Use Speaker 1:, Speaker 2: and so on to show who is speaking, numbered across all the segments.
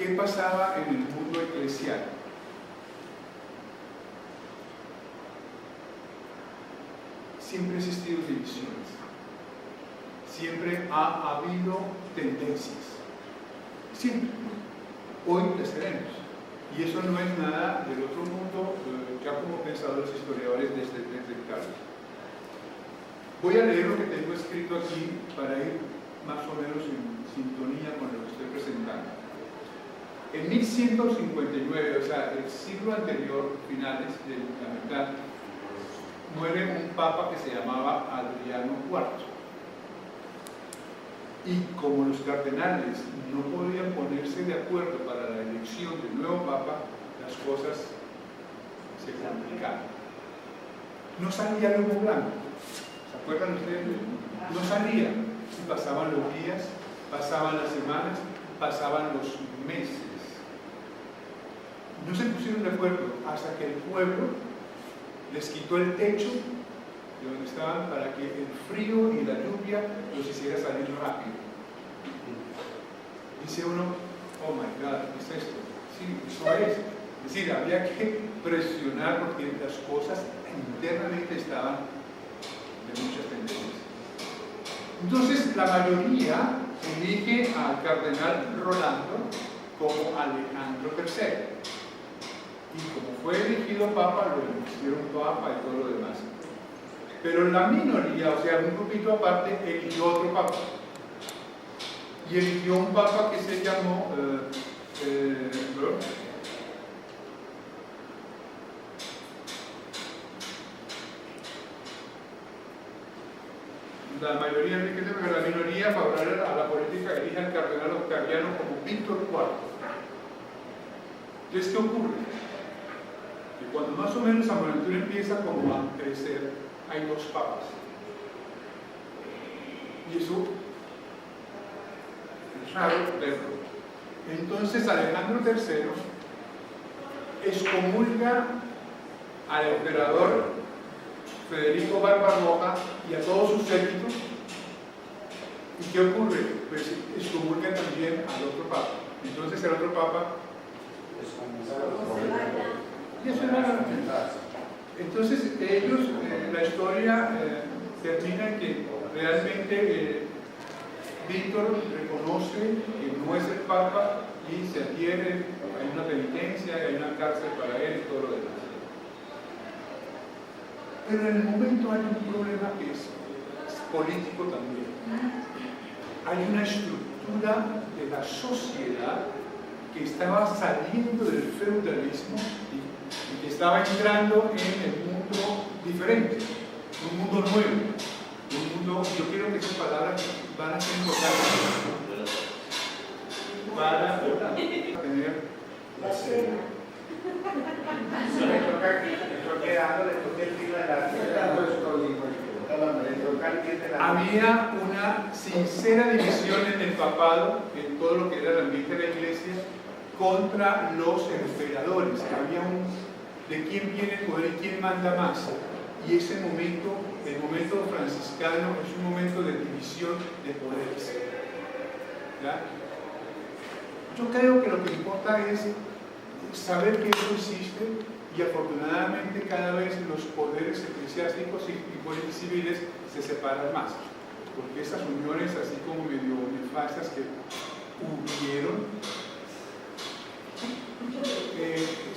Speaker 1: ¿qué pasaba en el mundo eclesial? Siempre ha existido divisiones, siempre ha habido tendencias, siempre. Hoy las tenemos, y eso no es nada del otro mundo, ya como pensadores historiadores desde el Carlos. Voy a leer lo que tengo escrito aquí para ir más o menos en sintonía con lo que estoy presentando. En 1159, o sea, el siglo anterior, finales de la mitad, muere un papa que se llamaba Adriano IV. Y como los cardenales no podían ponerse de acuerdo para la elección del nuevo papa, las cosas se complicaron. No salía el humo blanco. ¿Se acuerdan ustedes? No salía. Y pasaban los días, pasaban las semanas, pasaban los meses. No se pusieron de acuerdo hasta que el pueblo les quitó el techo de donde estaban para que el frío y la lluvia los hiciera salir rápido. Dice uno, oh my God, ¿qué es esto? Sí, eso es. Es decir, había que presionar porque las cosas internamente estaban de muchas tendencias. Entonces, la mayoría elige al cardenal Rolando como Alejandro III. Y como fue elegido papa, lo eligieron papa y todo lo demás. Pero la minoría, o sea, un grupito aparte, eligió otro papa. Y eligió un papa que se llamó la mayoría enriquece, pero la minoría favorable a la política elige al cardenal Octaviano como Víctor IV. Entonces, ¿qué ocurre? Que cuando más o menos San Buenaventura empieza como a crecer, hay dos papas. Y eso es raro verlo. Entonces Alejandro III excomulga al emperador Federico Barbarroja y a todos sus séquitos. ¿Y qué ocurre? Pues excomulga también al otro papa. Entonces el otro papa y eso era. Entonces ellos, la historia termina en que realmente Víctor reconoce que no es el papa y se adhiere, hay una penitencia, hay una cárcel para él y todo lo demás. Pero en el momento hay un problema que es político también. Hay una estructura de la sociedad que estaba saliendo del feudalismo y que estaba entrando en el mundo diferente, un mundo nuevo, un mundo, yo quiero que esas palabras van a ser importantes para tener la cena. Había una sincera división en el papado, en todo lo que era el ambiente de la iglesia, contra los emperadores. Había un de quién viene el poder y quién manda más. Y ese momento, el momento franciscano, es un momento de división de poderes. ¿Ya? Yo creo que lo que importa es saber que eso existe, y afortunadamente cada vez los poderes eclesiásticos y civiles se separan más, porque esas uniones así como medio nefastas que hubieron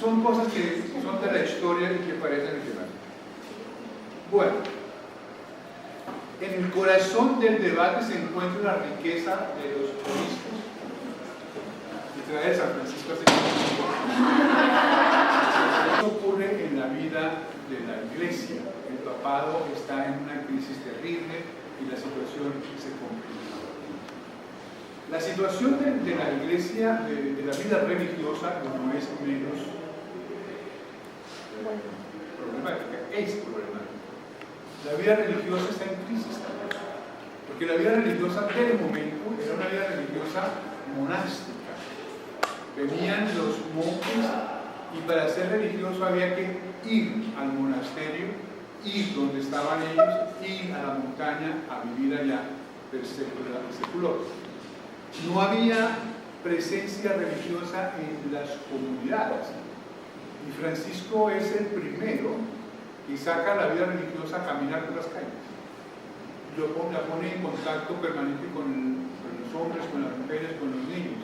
Speaker 1: son cosas que son de la historia y que parecen relevantes. Bueno, en el corazón del debate se encuentra la riqueza de los obispos y trae San Francisco Eso ocurre en la vida de la iglesia. El papado está en una crisis terrible y la situación se complica. La situación de la iglesia, de la vida religiosa, no es menos problemática, es problemática. La vida religiosa está en crisis también, porque la vida religiosa del momento era una vida religiosa monástica. Venían los monjes y para ser religioso había que ir al monasterio, ir donde estaban ellos, ir a la montaña a vivir allá, per secula seculorum. No había presencia religiosa en las comunidades. Y Francisco es el primero que saca la vida religiosa a caminar por las calles. La pone en contacto permanente con los hombres, con las mujeres, con los niños.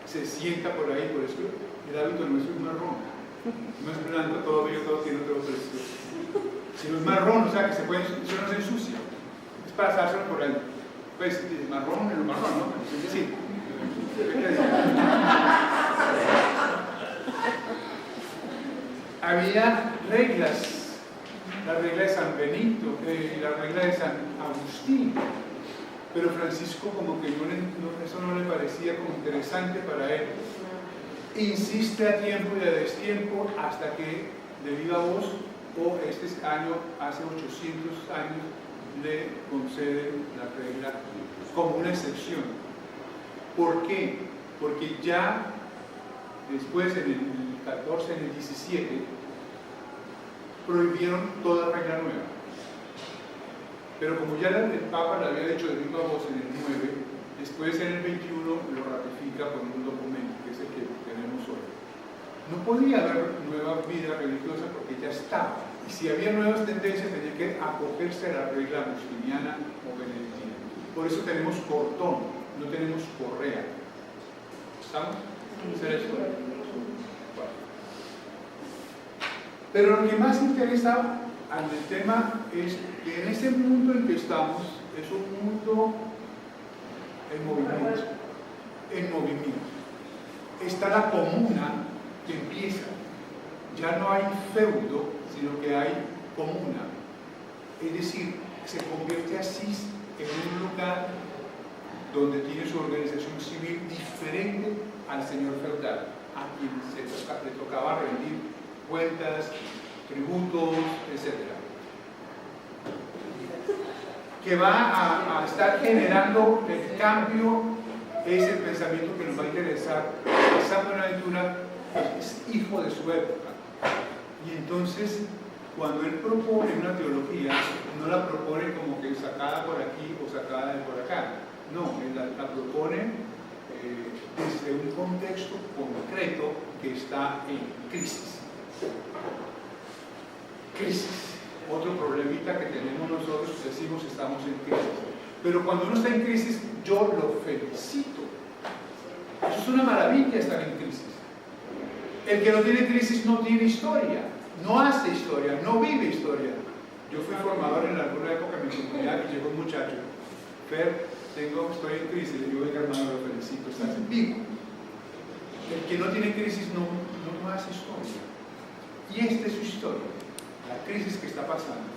Speaker 1: Se sienta por ahí, por eso el hábito nuestro es marrón. No es blanco, todo bello, todo tiene otro precio. Sino es marrón, o sea que eso no se ensucia. Es para pasárselo por ahí. Pues el marrón, ¿no? Es decir, había reglas, la regla de San Benito, la regla de San Agustín, pero Francisco como que eso no le parecía como interesante para él. Insiste a tiempo y a destiempo hasta que de viva voz, o este año, hace 800 años, le conceden la regla como una excepción. ¿Por qué? Porque ya después, en el 14, en el 17, prohibieron toda regla nueva. Pero como ya el Papa le había dicho de viva voz en el 9, después en el 21 lo ratifica con un documento, que es el que tenemos hoy. No podía haber nueva vida religiosa porque ya estaba. Y si había nuevas tendencias, tenía que acogerse a la regla agustiniana o benedictina. Por eso tenemos cordón, no tenemos correa. ¿Estamos? Esa es la historia. Bueno. Pero lo que más interesa al tema es que en este mundo en que estamos es un mundo en movimiento. En movimiento. Está la comuna que empieza. Ya no hay feudo, sino que hay comuna. Es decir, se convierte así en un lugar donde tiene su organización civil diferente al señor feudal, a quien le tocaba rendir cuentas, tributos, etc. Que va a estar generando el cambio, es el pensamiento que nos va a interesar. San Buenaventura es hijo de su época. Y entonces, cuando él propone una teología, no la propone como que sacada por aquí o sacada de por acá. No, él la propone desde un contexto concreto que está en crisis. Crisis. Otro problemita que tenemos nosotros, decimos estamos en crisis. Pero cuando uno está en crisis, yo lo felicito. Eso es una maravilla estar en crisis. El que no tiene crisis no tiene historia, no hace historia, no vive historia. Yo fui formador en alguna época en mi comunidad y llegó un muchacho. Fer, estoy en crisis. Le digo, oiga hermano, lo felicito, estás vivo. El que no tiene crisis no hace historia. Y esta es su historia, la crisis que está pasando.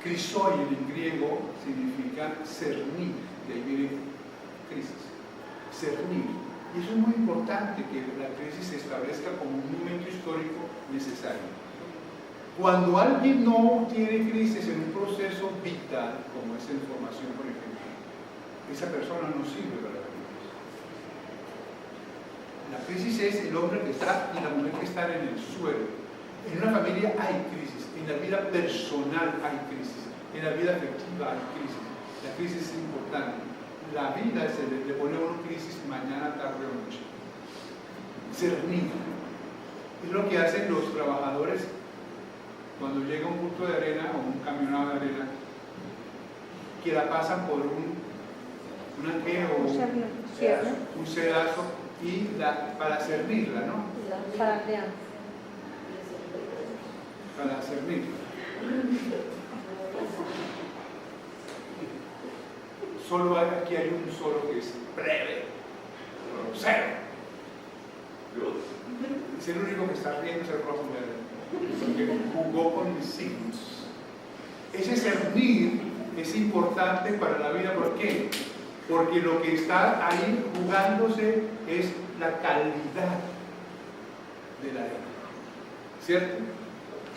Speaker 1: Crisoien en griego significa cernir, de ahí viene crisis, cernir. Y eso es muy importante, que la crisis se establezca como un momento histórico necesario. Cuando alguien no tiene crisis en un proceso vital, como es la información, por ejemplo, esa persona no sirve para la crisis. La crisis es el hombre que está y la mujer que están en el suelo. En una familia hay crisis, en la vida personal hay crisis, en la vida afectiva hay crisis. La crisis es importante. La vida se le pone a una crisis mañana, tarde o noche. Cernir. Es lo que hacen los trabajadores cuando llega un bulto de arena o un camionado de arena, que la pasan por un anqueo o un sedazo y para cernirla, ¿no? Para cernirla. Solo aquí hay un solo que es breve, grosero. Es el único que está riendo, es el rojo verde, porque jugó con mis signos. Ese cernir es importante para la vida. ¿Por qué? Porque lo que está ahí jugándose es la calidad de la arena, ¿cierto?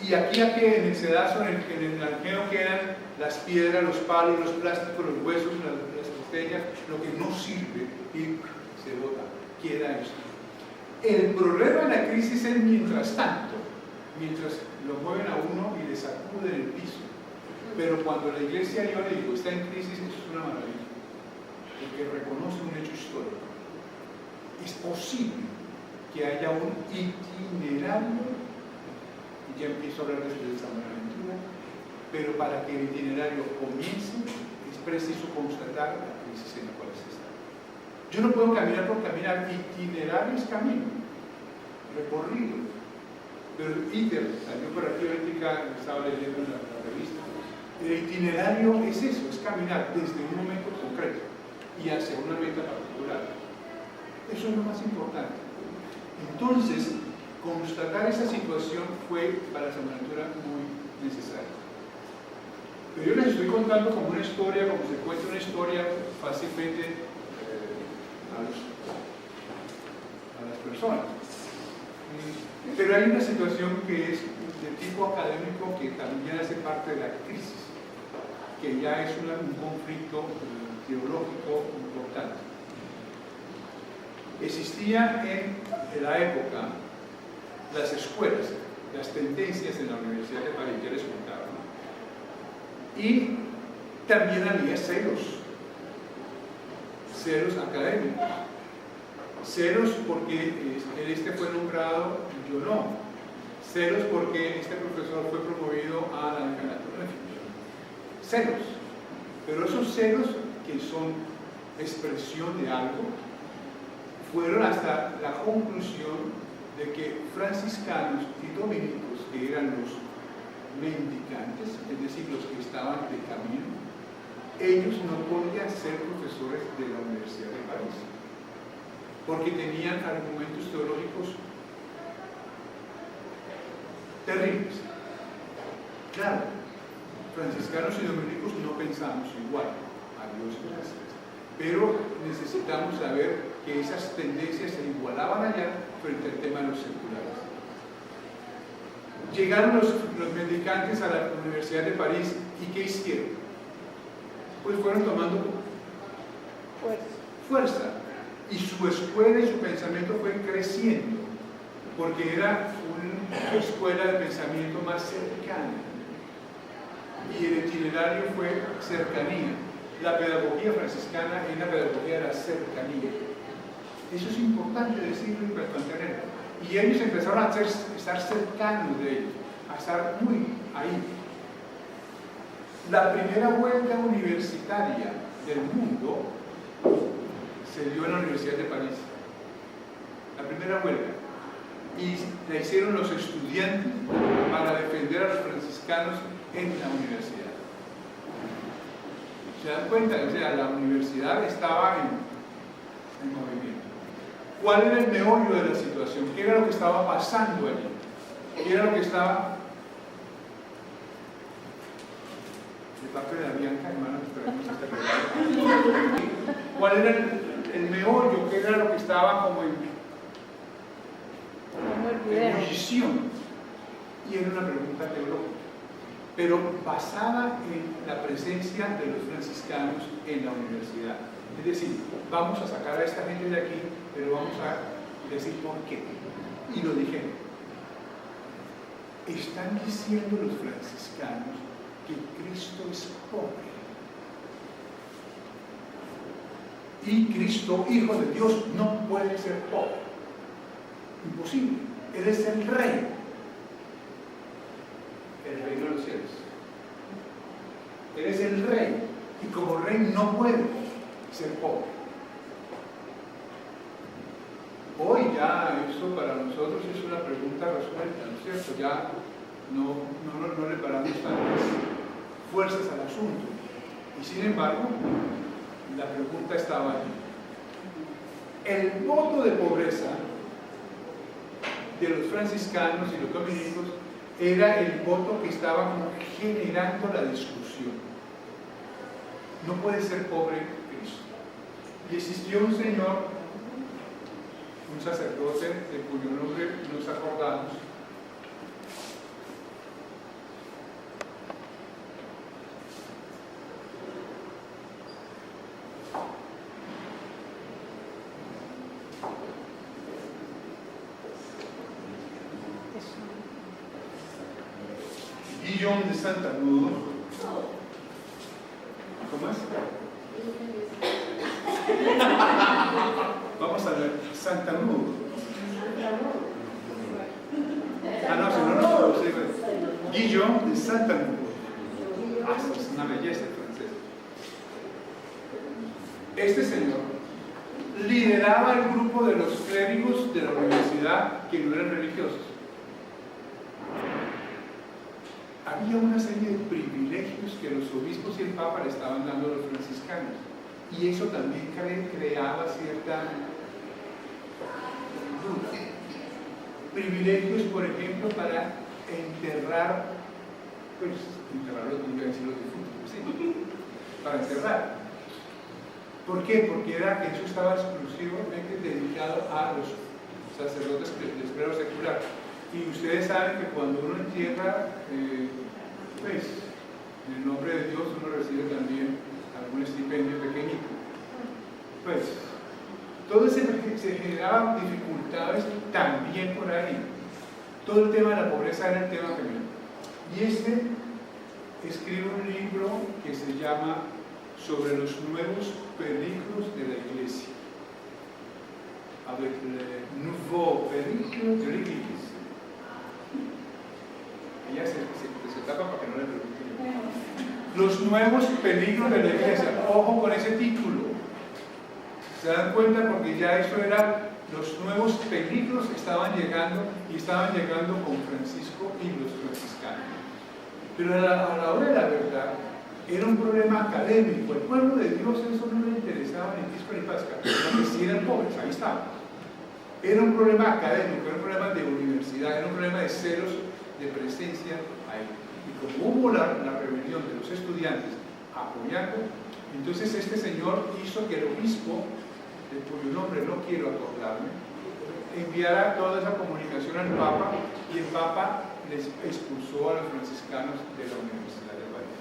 Speaker 1: Y aquí en el sedazo, en el arqueo, quedan las piedras, los palos, los plásticos, los huesos, las botellas, lo que no sirve y se bota, queda esto. El problema de la crisis es mientras tanto, mientras lo mueven a uno y le sacuden el piso. Pero cuando la iglesia, yo le digo, está en crisis, eso es una maravilla, porque reconoce un hecho histórico. es posible que haya un itinerario, y ya empiezo a hablar después de San Buenaventura, pero para que el itinerario comience es preciso constatar la crisis en la cual se está. Yo no puedo caminar por caminar, itinerario es camino, recorrido. Pero el ITER, la Unión Cooperativa Ética, estaba leyendo en la revista, el itinerario es eso, es caminar desde un momento concreto y hacia una meta particular. Eso es lo más importante. Entonces, constatar esa situación fue para San Buenaventura muy necesario. Pero yo les estoy contando como una historia, como se cuenta una historia fácilmente a las personas. Pero hay una situación que es de tipo académico que también hace parte de la crisis, que ya es un conflicto teológico importante. Existía en la época las escuelas, las tendencias en la Universidad de París, ya les contaba, ¿no? Y también había celos académicos. Celos porque este fue nombrado, yo no. Celos porque este profesor fue promovido a la decanatura. Celos. Pero esos celos, que son expresión de algo, fueron hasta la conclusión de que franciscanos y dominicos, que eran los mendicantes, es decir, los que estaban de camino, ellos no podían ser profesores de la Universidad de París, porque tenían argumentos teológicos terribles. Claro, franciscanos y dominicos no pensamos igual, a Dios gracias, pero necesitamos saber que esas tendencias se igualaban allá frente al tema de los seculares. Llegaron los mendicantes a la Universidad de París, y ¿qué hicieron? Pues fueron tomando fuerza, y su escuela y su pensamiento fue creciendo, porque era una escuela de pensamiento más cercana, y el itinerario fue cercanía. La pedagogía franciscana es la pedagogía de la cercanía. Eso es importante decirlo y mantenerlo. Y ellos empezaron a estar cercanos de ellos, a estar muy ahí. La primera huelga universitaria del mundo se dio en la Universidad de París. La primera huelga. Y la hicieron los estudiantes para defender a los franciscanos en la universidad. ¿Se dan cuenta? O sea, la universidad estaba en movimiento. ¿Cuál era el meollo de la situación? ¿Qué era lo que estaba pasando allí? ¿Qué era lo que estaba? De parte de la Bianca, hermano, ¿cuál era el meollo? ¿Qué era lo que estaba como en ebullición? Y era una pregunta teológica, pero basada en la presencia de los franciscanos en la universidad. Es decir, vamos a sacar a esta gente de aquí, pero vamos a decir por qué. Y lo dijeron. Están diciendo los franciscanos que Cristo es pobre. Y Cristo, Hijo de Dios, no puede ser pobre. Imposible. Él es el Rey. El reino de los cielos. Él es el Rey. Y como Rey no puede ser pobre. Hoy ya esto para nosotros es una pregunta resuelta, ¿no es cierto? Ya no le paramos tantas fuerzas al asunto. Y sin embargo, la pregunta estaba allí. El voto de pobreza de los franciscanos y los dominicos era el voto que estaba generando la discusión. No puede ser pobre Cristo. Y existió un señor, un sacerdote de cuyo nombre nos acordamos, Guillaume de Saint-Amour. ¿Cómo es? Vamos a ver, Santa Rú. Ah, no, si no, no puedo decir. Guillaume de Santa Rú. Ah, es una belleza el francés. Este señor lideraba el grupo de los clérigos de la universidad que no eran religiosos. Había una serie de privilegios que los obispos y el Papa le estaban dando a los franciscanos, y eso también creaba cierta duda. Privilegios, por ejemplo, para enterrar, pues enterrarlos, no voy a decir los difuntos, sí, para enterrar. ¿Por qué? Porque eso estaba exclusivamente dedicado a los sacerdotes del clero secular. Y ustedes saben que cuando uno entierra, pues, en el nombre de Dios, uno recibe también algún estipendio pequeñito. Pues, todo se generaban dificultades también por ahí. Todo el tema de la pobreza era el tema primero. Y escribe un libro que se llama Sobre los nuevos peligros de la Iglesia. Avec le nouveau péril de l'Église. Ella se tapa para que no le pregunten. Los nuevos peligros de la Iglesia. Ojo con ese título. ¿Se dan cuenta? Porque ya eso era, los nuevos peligros estaban llegando, y estaban llegando con Francisco y los franciscanos. Pero a la hora de la verdad, era un problema académico. El pueblo de Dios, eso no le interesaba ni Pisco ni Pascua, porque si eran pobres, ahí estaban. Era un problema académico, era un problema de universidad, era un problema de celos de presencia ahí. Y como hubo la rebelión de los estudiantes apoyando, entonces este señor hizo que el obispo, de cuyo nombre no quiero acordarme, enviara toda esa comunicación al Papa, y el Papa les expulsó a los franciscanos de la Universidad de París.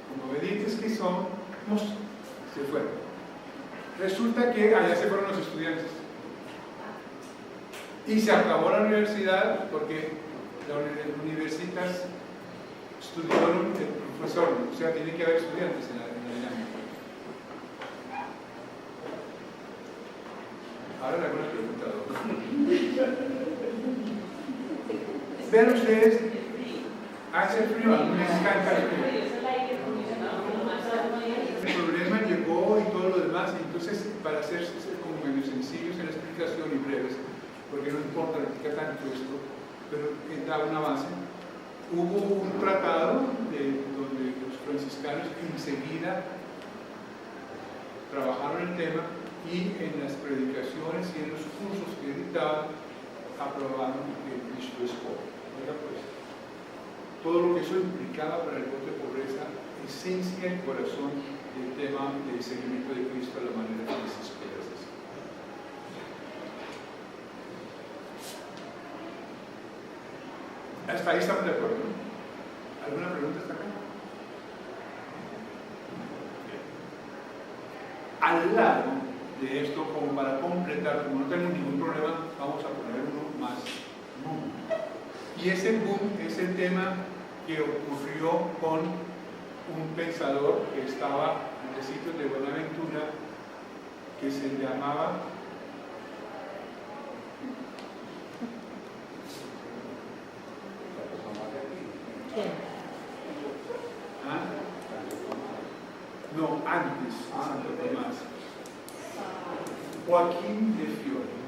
Speaker 1: Como obedientes que son, se fueron. Resulta que allá se fueron los estudiantes. Y se acabó la universidad porque las universitas estudiaron el profesor, o sea, tiene que haber estudiantes en la dinámica. Ahora le hago una pregunta. Vean ustedes, hace frío, a mí me encanta el frío. El problema llegó y todo lo demás, y entonces, para ser como medio sencillos en la explicación y breves, porque no importa la explica tanto esto, pero da una base, hubo un tratado donde los franciscanos enseguida trabajaron el tema, y en las predicaciones y en los cursos que dictaban aprobaron que Cristo es pobre. Pues, todo lo que eso implicaba para el voto de pobreza, esencia y corazón del tema del seguimiento de Cristo a la manera que Francisco de Asís. Hasta ahí estamos de acuerdo, ¿no? ¿Alguna pregunta hasta acá? Al lado de esto, como para completar, como no tenemos ningún problema, vamos a poner uno más boom. Y ese boom es el tema que ocurrió con un pensador que estaba en el sitio de Buenaventura, que se llamaba no, antes de Santo Tomás, Joaquín de Fiore.